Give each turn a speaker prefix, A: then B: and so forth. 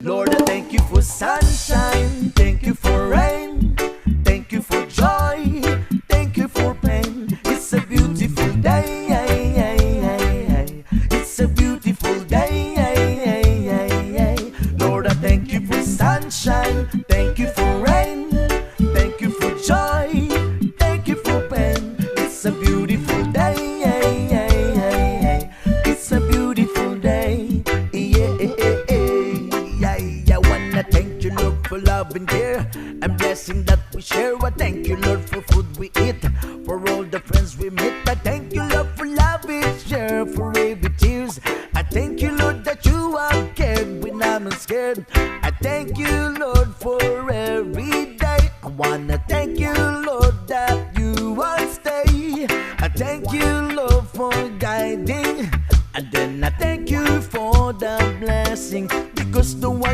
A: Lord, I thank you for sunshine, thank you for rain, thank you for joy, thank you for pain. It's a beautiful day, it's a beautiful day. Lord, I thank you for sunshine, thank you for rain, thank you for joy, thank you for pain. It's a beautiful day, it's a beautiful day. I wanna thank you, Lord, for love and care and blessing that we share. I thank you, Lord, for food we eat, for all the friends we meet. I thank you, Lord, for love we share, for every tears. I thank you, Lord, that you are cared when I'm scared. I thank you, Lord, for every day. I wanna thank you, Lord, that you will stay. I thank you, Lord, for guiding, and then I thank you for the blessing, because the one